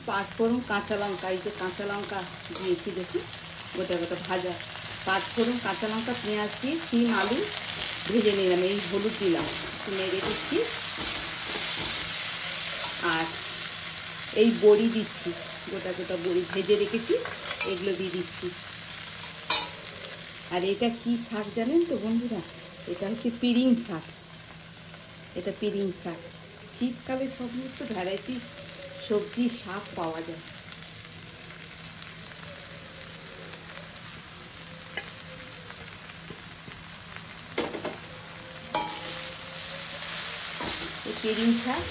পাঁচফোড়ন কাঁচা লঙ্কা, এই যে কাঁচা লঙ্কা দিয়েছি দেখি গোটা গোটা ভাজা, পাঁচফোড়ন কাঁচা লঙ্কা পেঁয়াজ দিয়ে সিম আলু ভেজে নিলাম, এই হলুদ দিলাম, নেড়ে দিচ্ছি। আর এই বড়ি দিচ্ছি, গোটা গোটা বড়ি ভেজে রেখেছি, এগুলো দিয়ে দিচ্ছি। আর এটা কি শাক জানেন তো বন্ধুরা? এটা হচ্ছে পিরিং শাক। এটা পিরিং শাক। শীতকালে সমস্ত ভ্যারাইটিস সবজি শাক পাওয়া যায়। পিরিং শাক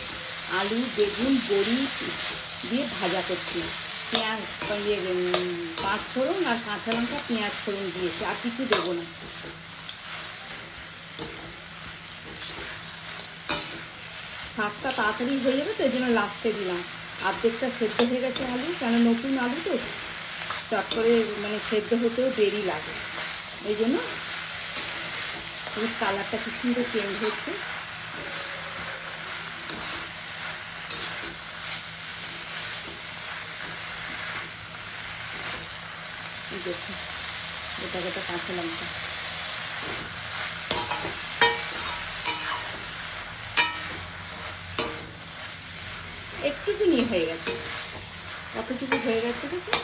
আলু বেগুন বড়ি দিয়ে ভাজা করছি, পেঁয়াজ পাঁচফোড়ন আর কাঁচা লঙ্কা পেঁয়াজ ফোড়ন দিয়েছি, আর কিছু দেবো না। শাকটা তাড়াতাড়ি হয়ে যাবে তো এই জন্য লাস্টে দিলাম। অর্ধেকটা সেদ্ধ হয়ে গেছে আলু, কেন নতুন আলু তো চট করে মানে সেদ্ধ হতেও দেরি লাগে, এই জন্য কালারটা কি সুন্দর চেঞ্জ হচ্ছে। দেখুন গোটা গোটা কাঁচা লঙ্কা, একটুখানি হয়ে গেছে, কতটুকু হয়ে গেছে দেখুন।